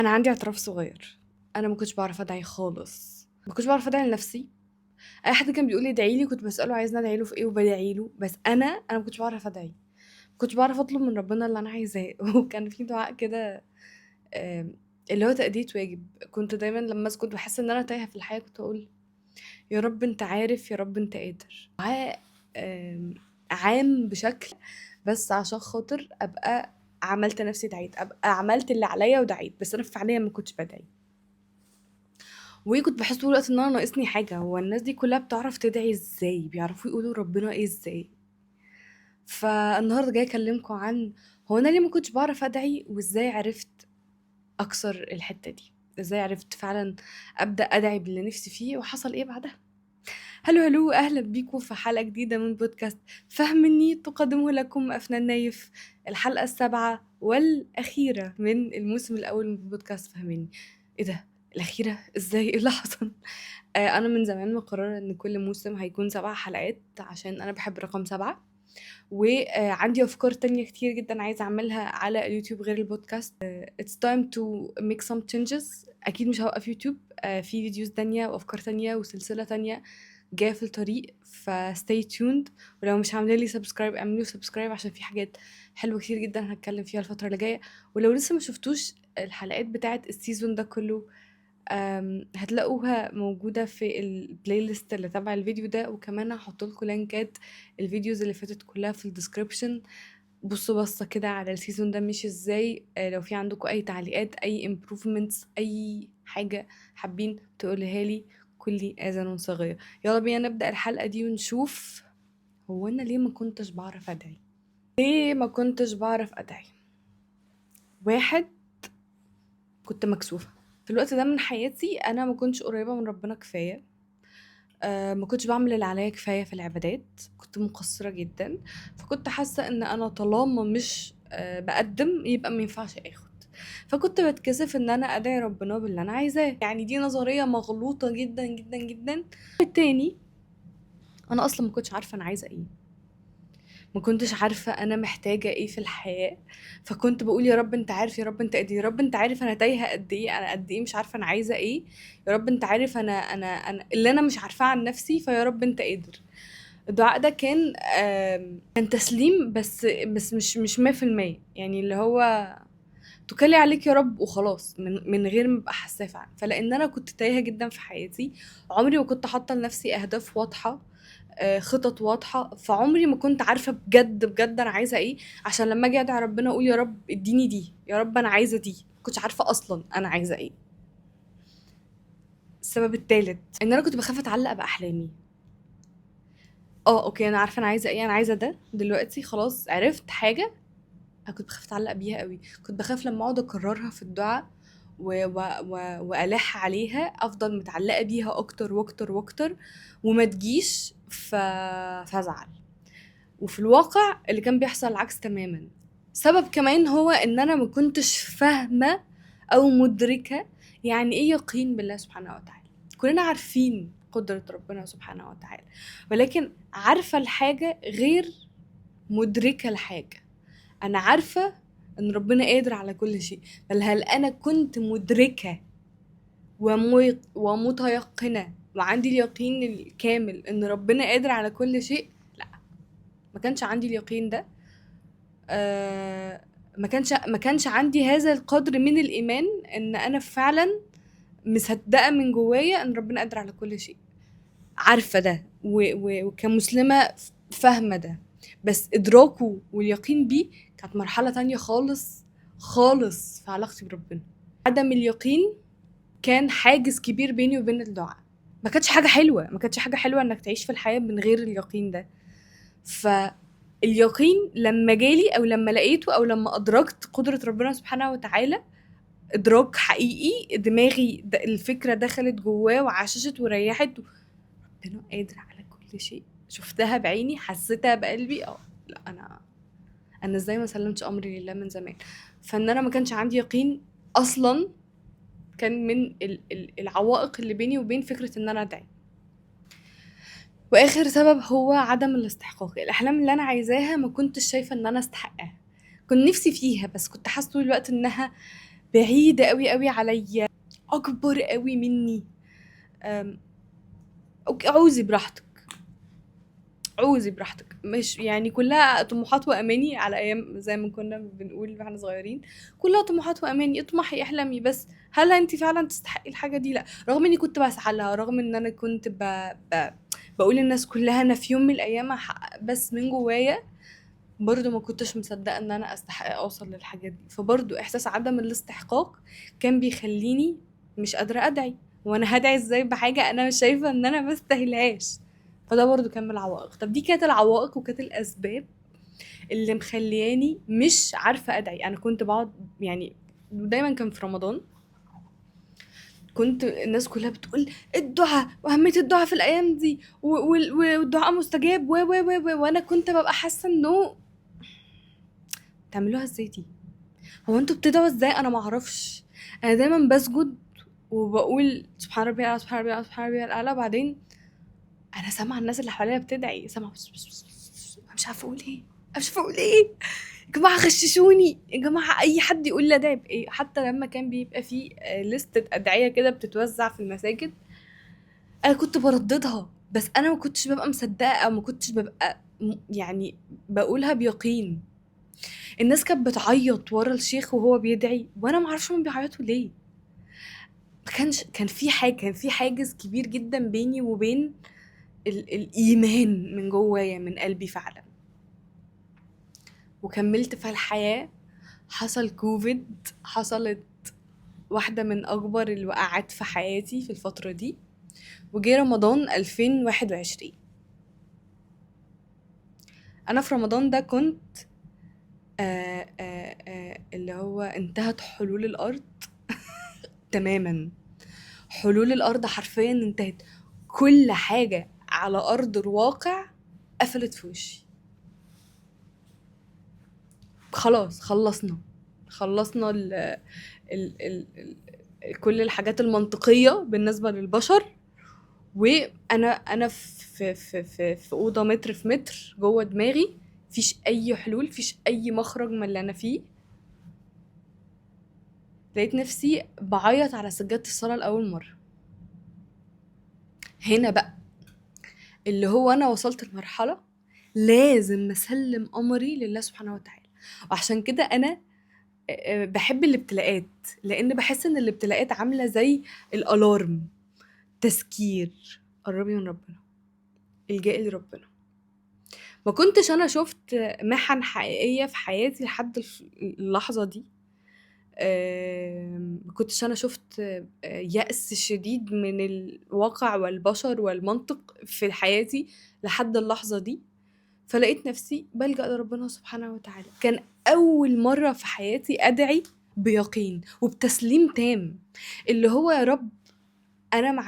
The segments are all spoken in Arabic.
انا عندي اعتراف صغير. انا ما كنتش بعرف ادعي خالص، ما كنتش بعرف ادعي لنفسي. اي حد كان بيقول لي ادعي لي كنت بساله عايزني ادعي له في ايه وبدعي له، بس انا ما كنتش بعرف ادعي، ما كنتش بعرف اطلب من ربنا اللي انا عايزاه. وكان في دعاء كده، آم، اللي هو تأدية واجب. كنت دايما لما كنت بحس ان انا تايهه في الحياه كنت اقول يا رب انت عارف، يا رب انت قادر. دعاء عام بشكل، بس عشان خاطر ابقى عملت نفسي دعيت، ابقى عملت اللي عليا ودعيت، بس انا فعليا ما كنتش بدعي. وكنت بحس طول الوقت ان انا ناقصني حاجه. هو الناس دي كلها بتعرف تدعي ازاي؟ بيعرفوا يقولوا ربنا ايه ازاي؟ فالنهارده جايه اكلمكم عن هو انا ليه ما كنتش بعرف ادعي، وازاي عرفت اكسر الحته دي، ازاي عرفت فعلا ابدا ادعي باللي نفسي فيه، وحصل ايه بعدها. هلو اهلا بيكم في حلقه جديده من بودكاست فهمني، تقدمه لكم افنان نايف، الحلقه السابعه والاخيره من الموسم الاول من بودكاست فهمني. ايه ده؟ الاخيره ازاي؟ ايه اللي حصل؟ انا من زمان مقرره ان كل موسم هيكون 7 حلقات عشان انا بحب رقم 7. وعندي افكار تانية كتير جدا عايزه اعملها على اليوتيوب غير البودكاست. it's time to make some changes. اكيد مش هوقف يوتيوب. في فيديوز تانية وافكار تانية وسلسله تانية جايه في الطريق، فستي تيوند. ولو مش عامله لي سبسكرايب اعملوا سبسكرايب عشان في حاجات حلوه كتير جدا هتكلم فيها الفتره اللي جايه. ولو لسه ما شفتوش الحلقات بتاعه السيزون ده كله، هتلاقوها موجودة في البلاي ليست اللي تبع الفيديو ده، وكمان هحط لكم لينكات الفيديوز اللي فاتت كلها في الديسكريبشن. بصوا بصة كده على السيزون ده ماشي ازاي. لو في عندكم اي تعليقات، اي improvements، اي حاجة حابين تقولها لي، كلي اذان صاغية. يلا بينا نبدأ الحلقة دي ونشوف هو انا ليه ما كنتش بعرف ادعي. ليه ما كنتش بعرف ادعي؟ واحد، كنت مكسوفة في الوقت ده من حياتي. انا ما كنتش قريبة من ربنا كفاية. ما كنتش بعمل اللي عليا كفاية في العبادات، كنت مقصرة جدا. فكنت حاسة ان انا طالما مش بقدم يبقى ما ينفعش اخد. فكنت بتكسف ان انا ادعي ربنا باللي انا عايزاه. يعني دي نظرية مغلوطة جدا جدا جدا. التاني، انا اصلا ما كنتش عارفة انا عايزة ايه، ما كنتش عارفة انا محتاجة ايه في الحياة. فكنت بقول يا رب انت عارف، يا رب انت قد، يا رب انت عارف انا تايهة قد ايه، انا قد ايه مش عارفة انا عايزة ايه. يا رب انت عارف انا اللي انا مش عارفاه عن نفسي، فيا رب انت قادر. الدعاء ده كان تسليم، بس مش 100%. يعني اللي هو توكلي عليك يا رب وخلاص، من غير ما ابقى حاساه فعلا. فلان انا كنت تايهه جدا في حياتي، عمري ما كنت حاطه لنفسي اهداف واضحه، خطط واضحه. فعمري ما كنت عارفه بجد بجد انا عايزه ايه، عشان لما اجي ادعي ربنا اقول يا رب اديني دي، يا رب انا عايزه دي. ما كنتش عارفه اصلا انا عايزه ايه. السبب الثالث ان انا كنت بخاف اتعلق باحلامي. اوكي، انا عارفه انا عايزه ايه، انا عايزه ده دلوقتي، خلاص عرفت حاجه. انا كنت بخاف اتعلق بيها قوي. كنت بخاف لما اقعد اكررها في الدعاء والح عليها، افضل متعلقه بيها اكتر واكتر واكتر، وما تجيش فازعل. وفي الواقع اللي كان بيحصل العكس تماما. سبب كمان هو ان انا ما كنتش فاهمه او مدركه يعني ايه يقين بالله سبحانه وتعالى. كلنا عارفين قدرة ربنا سبحانه وتعالى، ولكن عارفة الحاجة غير مدركة الحاجة. انا عارفة ان ربنا قادر على كل شيء، بل هل انا كنت مدركة ومتيقنة وعندي اليقين الكامل ان ربنا قادر على كل شيء؟ لا، ما كانش عندي اليقين ده. ما كانش عندي هذا القدر من الايمان ان انا فعلا مصدقة من جوايا ان ربنا قادر على كل شيء. عارفة ده وكمسلمة فاهمة ده، بس إدراكه واليقين بيه كانت مرحلة تانية خالص خالص في علاقتي بربنا. عدم اليقين كان حاجز كبير بيني وبين الدعاء. ما كانتش حاجة حلوة انك تعيش في الحياة من غير اليقين ده. فاليقين لما جالي او لما لقيته او لما ادركت قدرة ربنا سبحانه وتعالى، ادراك حقيقي، دماغي الفكرة دخلت جواه وعششت وريحت. ربنا قادر على كل شيء، شفتها بعيني، حسيتها بقلبي. لا، انا ازاي ما سلمتش امري لله من زمان. فان انا ما كانش عندي يقين اصلا كان من العوائق اللي بيني وبين فكرة ان انا ادعي. واخر سبب هو عدم الاستحقاق. الاحلام اللي انا عايزاها ما كنتش شايفة ان انا استحقها. كنت نفسي فيها، بس كنت حاسة طول الوقت انها بعيدة قوي قوي عليا، اكبر قوي مني. اوكي، عوزي براحتك، عوزي براحتك، مش يعني كلها طموحات واماني على ايام زي ما كنا بنقول واحنا صغيرين، كلها طموحات واماني، اطمحي احلمي، بس هل انت فعلا تستحقي الحاجه دي؟ لا. رغم اني كنت بسعى لها، رغم ان انا كنت بقول للناس كلها انا في يوم من الايام هحقق، بس من جوايا برضو ما كنتش مصدقه ان انا استحق اوصل للحاجات دي. فبرضو احساس عدم الاستحقاق كان بيخليني مش قادره ادعي، وانا هدعي ازاي بحاجه انا مش شايفه ان انا ما استاهلهاش؟ فده برضو كان من العوائق. طب دي كانت العوائق وكانت الاسباب اللي مخلياني مش عارفه ادعي. انا كنت بقعد يعني دايما كان في رمضان كنت الناس كلها بتقول الدعاء واهميه الدعاء في الايام دي والدعاء مستجاب وانا كنت ببقى حاسه انه تعملوها ازاي دي؟ هو انتوا بتدعوا ازاي؟ انا ما اعرفش. انا دايما بسجد وبقول سبحان ربي الاعلى، سبحان ربي الاعلى، سبحان ربي الاعلى، بعدين انا سامعه الناس اللي حواليا بتدعي، سامعه بس مش عارفه اقول ايه، مش عارفه اقول ايه. يا جماعه غششوني، يا جماعه اي حد يقول لي ادعي بايه. حتى لما كان بيبقى في لستة ادعيه كده بتتوزع في المساجد، انا كنت برددها، بس انا ما كنتش ببقى مصدقه، او ما كنتش ببقى يعني بقولها بيقين. الناس كانت بتعيط ورا الشيخ وهو بيدعي، وانا ما اعرفش هم بيعيطوا ليه. كان في حاجز كبير جدا بيني وبين الايمان من جوايا من قلبي فعلا. وكملت في الحياه. حصل كوفيد، حصلت واحده من اكبر الوقعات في حياتي في الفتره دي، وجه رمضان 2021. انا في رمضان ده كنت اللي هو انتهت حلول الارض تماما. حلول الارض حرفيا انتهت، كل حاجه على ارض الواقع قفلت في وشي. خلاص خلصنا كل الحاجات المنطقيه بالنسبه للبشر. وانا في اوضه متر في متر جوه دماغي، مفيش اي حلول، مفيش اي مخرج من اللي انا فيه. لقيت نفسي بعيط على سجادة الصلاة لأول مرة. هنا بقى اللي هو أنا وصلت لمرحلة لازم أسلم أمري لله سبحانه وتعالى. وعشان كده أنا بحب الابتلاءات، لأن بحس إن الابتلاءات عاملة زي الألارم، تذكير قربي من ربنا، الجئي لربنا. ما كنتش أنا شفت محن حقيقية في حياتي لحد اللحظة دي. ما كنتش انا شفت يأس شديد من الواقع والبشر والمنطق في حياتي لحد اللحظة دي. فلقيت نفسي بلجأ لربنا سبحانه وتعالى. كان أول مرة في حياتي أدعي بيقين وبتسليم تام، اللي هو يا رب أنا ما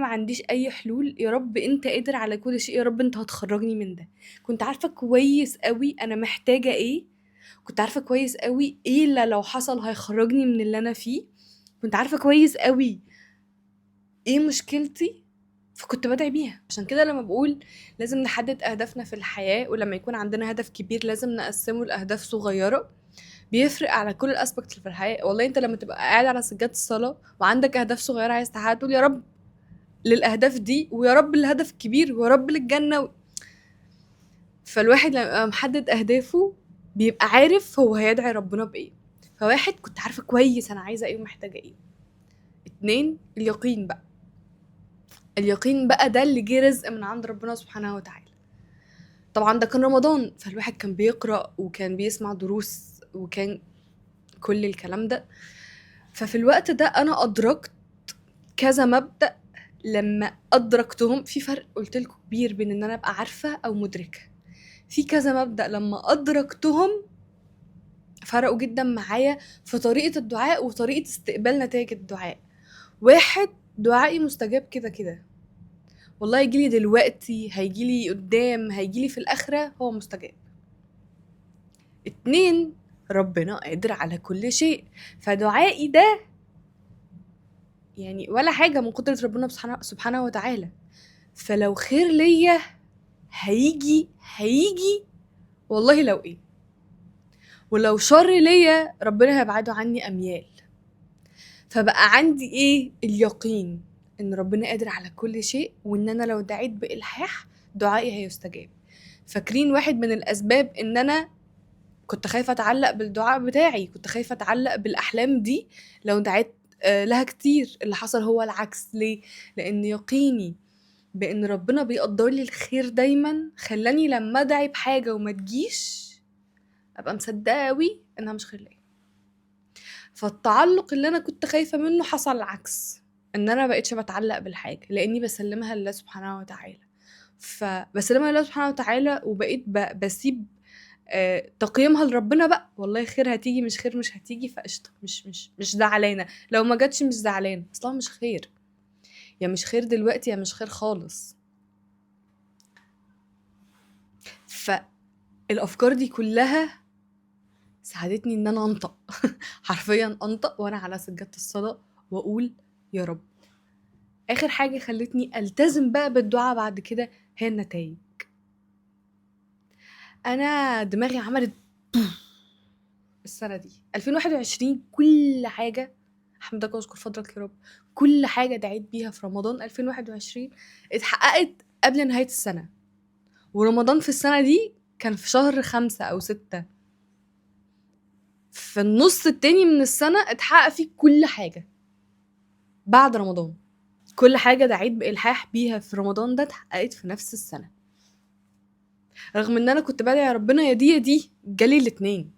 عنديش أي حلول، يا رب أنت قادر على كل شيء، يا رب أنت هتخرجني من ده. كنت عارفة كويس قوي أنا محتاجة إيه، كنت عارفة كويس قوي ايه اللي لو حصل هيخرجني من اللي انا فيه، كنت عارفة كويس قوي ايه مشكلتي، فكنت بدعي بيها. عشان كده لما بقول لازم نحدد اهدافنا في الحياة، ولما يكون عندنا هدف كبير لازم نقسمه لاهداف صغيرة، بيفرق على كل الاسبكت في الحياة. والله انت لما تبقى قاعد على سجادة الصلاة وعندك اهداف صغيرة عايز تحققها، تقول يا رب للاهداف دي، ويا رب للهدف الكبير، ويا رب للجنة. فالواحد لما يبقى محدد اهدافه بيبقى عارف هو هيدعي ربنا بايه. فواحد، كنت عارفه كويس انا عايزه ايه ومحتاجه ايه. اتنين، اليقين بقى. اليقين بقى ده اللي جه رزق من عند ربنا سبحانه وتعالى. طبعا ده كان رمضان، فالواحد كان بيقرأ وكان بيسمع دروس وكان كل الكلام ده. ففي الوقت ده انا ادركت كذا مبدأ. لما ادركتهم، في فرق قلت لكم كبير بين ان انا ابقى عارفه او مدركه. في كذا مبدأ لما ادركتهم فرقوا جدا معايا في طريقة الدعاء وطريقة استقبال نتائج الدعاء. واحد، دعائي مستجاب كده كده، والله يجيلي دلوقتي، هيجيلي قدام، هيجيلي في الآخرة، هو مستجاب. اتنين، ربنا قادر على كل شيء، فدعائي ده يعني ولا حاجة من قدرة ربنا سبحانه وتعالى. فلو خير ليا هيجي والله لو ايه. ولو شر ليا ربنا هيبعده عني اميال. فبقى عندي ايه؟ اليقين ان ربنا قادر على كل شيء، وان انا لو دعيت بإلحاح دعائي هيستجاب. فاكرين واحد من الاسباب ان انا كنت خايفة اتعلق بالدعاء بتاعي، كنت خايفة اتعلق بالاحلام دي لو دعيت لها كتير. اللي حصل هو العكس. ليه؟ لان يقيني بان ربنا بيقدر لي الخير دايما خلاني لما ادعي بحاجة وما تجيش ابقى مصدقة قوي انها مش خير ليا. فالتعلق اللي انا كنت خايفة منه حصل العكس، ان انا بقيتش بتعلق بالحاجة لاني بسلمها لله سبحانه وتعالى. فبسلمها لله سبحانه وتعالى وبقيت بسيب تقييمها لربنا بقى. والله خير هتيجي، مش خير مش هتيجي، فقشطة، مش زعلانة. لو ما جاتش مش زعلانة، اصلا مش خير. يا مش خير دلوقتي يا مش خير خالص. فالافكار دي كلها ساعدتني ان انا انطق حرفيا انطق وانا على سجادة الصلاة واقول يا رب. اخر حاجة خلتني التزم بقى بالدعاء بعد كده هي النتائج. انا دماغي عملت السنة دي 2021 كل حاجة، حمدك واشكر فضلك يا رب، كل حاجة دعيت بيها في رمضان 2021 اتحققت قبل نهاية السنة. ورمضان في السنة دي كان في شهر 5 أو 6. في النص التاني من السنة اتحقق فيه كل حاجة بعد رمضان. كل حاجة دعيت بإلحاح بيها في رمضان ده اتحققت في نفس السنة، رغم ان انا كنت بدعي ربنا يا دي يا دي، جالي الاتنين.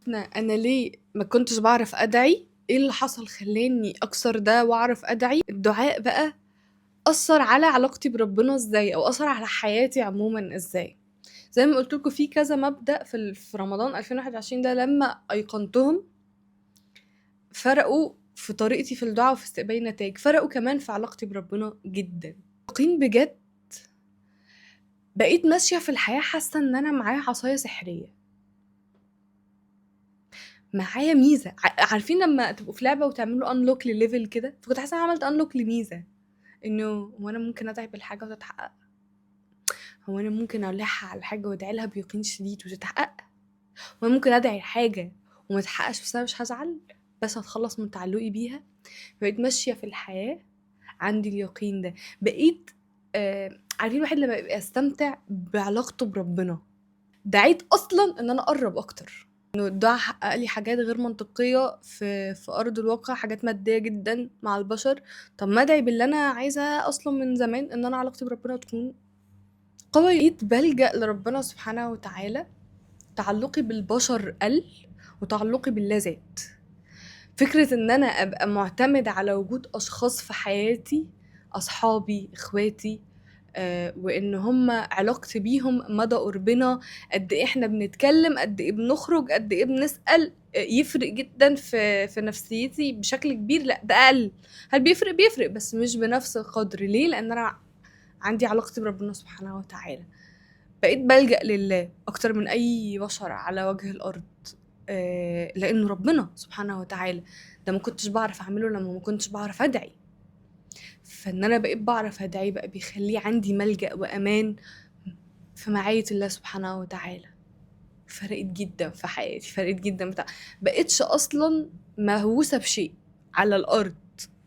انا ليه ما كنتش بعرف ادعي؟ ايه اللي حصل خلاني اكسر ده واعرف ادعي؟ الدعاء بقى اثر على علاقتي بربنا ازاي، او اثر على حياتي عموما ازاي. زي ما قلت لكم في كذا مبدأ في رمضان 2021 ده لما ايقنتهم فرقوا في طريقتي في الدعاء وفي استقبال النتائج، فرقوا كمان في علاقتي بربنا جدا. يقين بجد، بقيت ماشية في الحياة حاسة ان انا معايا عصاية سحرية، معايا ميزة. عارفين لما تبقوا في لعبة وتعملوا انلوك لليفل كده؟ فكنت حاسة انا عملت انلوك لميزة، انه هو انا ممكن ادعي بالحاجة وتتحقق، هو انا ممكن الح على حاجة وادعي لها بيقين شديد وتتحقق، وانا ممكن ادعي حاجة وما تتحققش بس انا مش هزعل، بس هتخلص من تعلقي بيها. بقيت ماشية في الحياة عندي اليقين ده. بقيت عارفين الواحد لما يبقى يستمتع بعلاقته بربنا. دعيت اصلا ان انا اقرب اكتر، انه الدعاء حقق لي حاجات غير منطقيه في ارض الواقع، حاجات ماديه جدا مع البشر. طب ما ادعي باللي انا عايزاه اصلا من زمان، ان انا علاقتي بربنا تكون قويه. بقيت بلجأ لربنا سبحانه وتعالى، تعلقي بالبشر قل وتعلقي بالله زاد. فكره ان انا ابقى معتمد على وجود اشخاص في حياتي، اصحابي، اخواتي، وان هم علاقتي بيهم مدى قربنا، قد ايه احنا بنتكلم، قد ايه بنخرج، قد ايه بنسأل، يفرق جدا في نفسيتي بشكل كبير. لا ده قل. هل بيفرق؟ بيفرق بس مش بنفس القدر. ليه؟ لان انا عندي علاقتي بربنا سبحانه وتعالى. بقيت بلجأ لله اكتر من اي بشر على وجه الارض، لانه ربنا سبحانه وتعالى ده ما كنتش بعرف اعمله لما ما كنتش بعرف ادعي. فان انا بقيت بعرف ادعي بقى بيخليه عندي ملجأ وامان في معية الله سبحانه وتعالى. فرقت جدا في حياتي، فرقت جدا بقيتش اصلا مهووسة بشيء على الارض،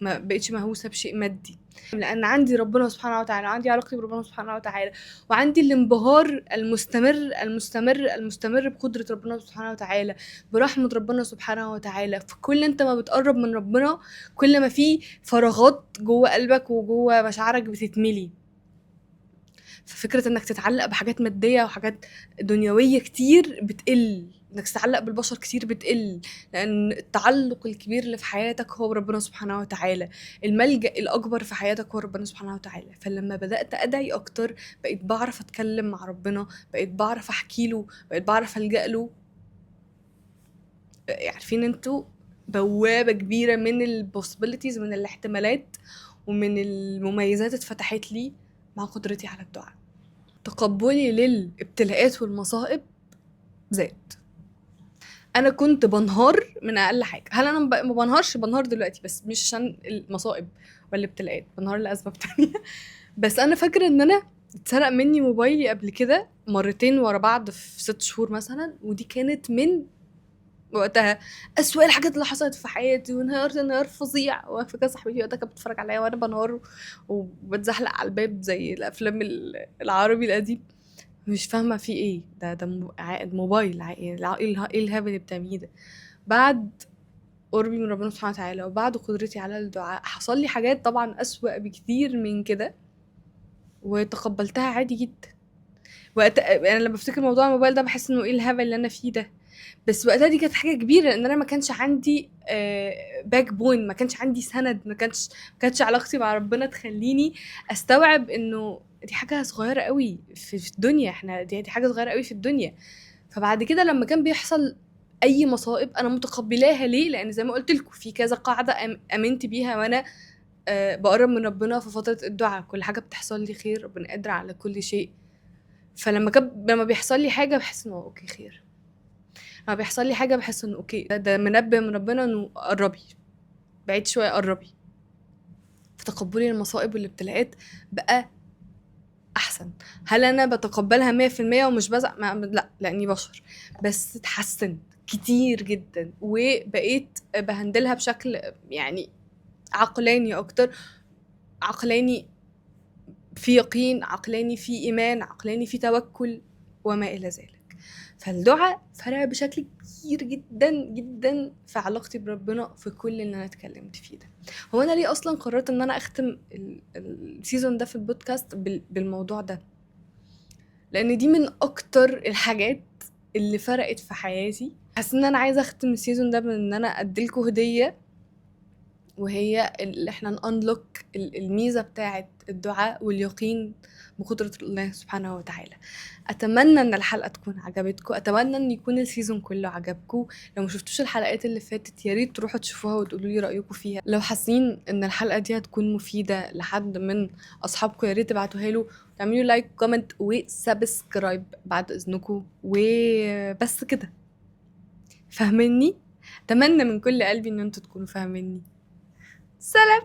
ما بقيتش مهووسة بشيء مادي، لان عندي ربنا سبحانه وتعالى، عندي علاقتي بربنا سبحانه وتعالى، وعندي الانبهار المستمر بقدرة ربنا سبحانه وتعالى، برحمة ربنا سبحانه وتعالى. فكل انت ما بتقرب من ربنا كل ما في فراغات جوه قلبك وجوه مشاعرك بتتملي. ففكرة انك تتعلق بحاجات مادية وحاجات دنيوية كتير بتقل، انك تتعلق بالبشر كتير بتقل، لان التعلق الكبير اللي في حياتك هو ربنا سبحانه وتعالى. الملجأ الاكبر في حياتك هو ربنا سبحانه وتعالى. فلما بدأت ادعي اكتر بقيت بعرف اتكلم مع ربنا، بقيت بعرف احكي له، بقيت بعرف ألجأ له. عارفين انتوا بوابة كبيرة من البوسيبيليتيز، من الاحتمالات ومن المميزات اتفتحت لي مع قدرتي على الدعاء. تقبلي للابتلاءات والمصائب زاد. انا كنت بنهار من اقل حاجه. هل انا ما بنهارش؟ بنهار دلوقتي بس مش عشان المصائب والابتلاءات، بنهار لاسباب تانية. بس انا فاكره ان انا اتسرق مني موبايلي قبل كده مرتين ورا بعض في 6 شهور مثلا، ودي كانت من وقتها اسوأ الحاجات اللي حصلت في حياتي، وانهارت انهيار فظيع. وفاكره صاحبتي وقتها كانت بتتفرج عليا وانا بنهار وبتزحلق على الباب زي الافلام العربي القديم. مش فاهمه في ايه ده موبايل ايه الهبل اللي بتعمليه ده. بعد قربي من ربنا سبحانه وتعالى وبعد قدرتي على الدعاء حصل لي حاجات طبعا أسوأ بكتير من كده، وتقبلتها عادي جدا. انا لما بفتكر موضوع الموبايل ده بحس انه ايه الهبل اللي انا فيه ده. بس وقتها دي كانت حاجه كبيره، ان انا ما كانش عندي باك بون، ما كانش عندي سند، ما كانش علاقتي مع ربنا تخليني استوعب انه دي حاجه صغيره قوي في الدنيا. احنا دي حاجه صغيره قوي في الدنيا. فبعد كده لما كان بيحصل اي مصائب انا متقبلاها. ليه؟ لان زي ما قلت لكم في كذا قاعده امنت بيها وانا بقرب من ربنا في فتره الدعاء. كل حاجه بتحصل لي خير، ربنا قادر على كل شيء. فلما لما بيحصل لي حاجه بحس انه اوكي خير. لما بيحصل لي حاجه بحس انه اوكي ده منبه من ربنا انه قربي، بعيد شويه قربي. فتقبلي المصائب والابتلاءات بقى احسن. هل انا بتقبلها 100% ومش بزعل؟ لا، لاني بشر. بس اتحسنت كتير جدا وبقيت بهندلها بشكل يعني عقلاني اكتر، عقلاني في يقين، عقلاني في ايمان، عقلاني في توكل وما الى ذلك. فالدعاء فرق بشكل كبير جدا جدا في علاقتي بربنا في كل اللي انا اتكلمت فيه ده. هو انا ليه اصلا قررت ان انا اختم السيزون ده في البودكاست بالموضوع ده؟ لان دي من اكتر الحاجات اللي فرقت في حياتي. حاسه ان انا عايزه اختم السيزون ده بان انا اديلكوا هديه، وهي اللي احنا نانلوك الميزه بتاعه الدعاء واليقين بقدره الله سبحانه وتعالى. اتمنى ان الحلقه تكون عجبتكم، اتمنى ان يكون السيزون كله عجبكم. لو ما شفتوش الحلقات اللي فاتت يا ريت تروحوا تشوفوها وتقولوا لي رايكم فيها. لو حاسين ان الحلقه دي هتكون مفيده لحد من اصحابكم يا ريت تبعتوها له، تعملوا لايك كومنت وسبسكرايب بعد اذنكم. وبس كده. فاهميني؟ اتمنى من كل قلبي ان انتوا تكونوا فاهميني. سلام.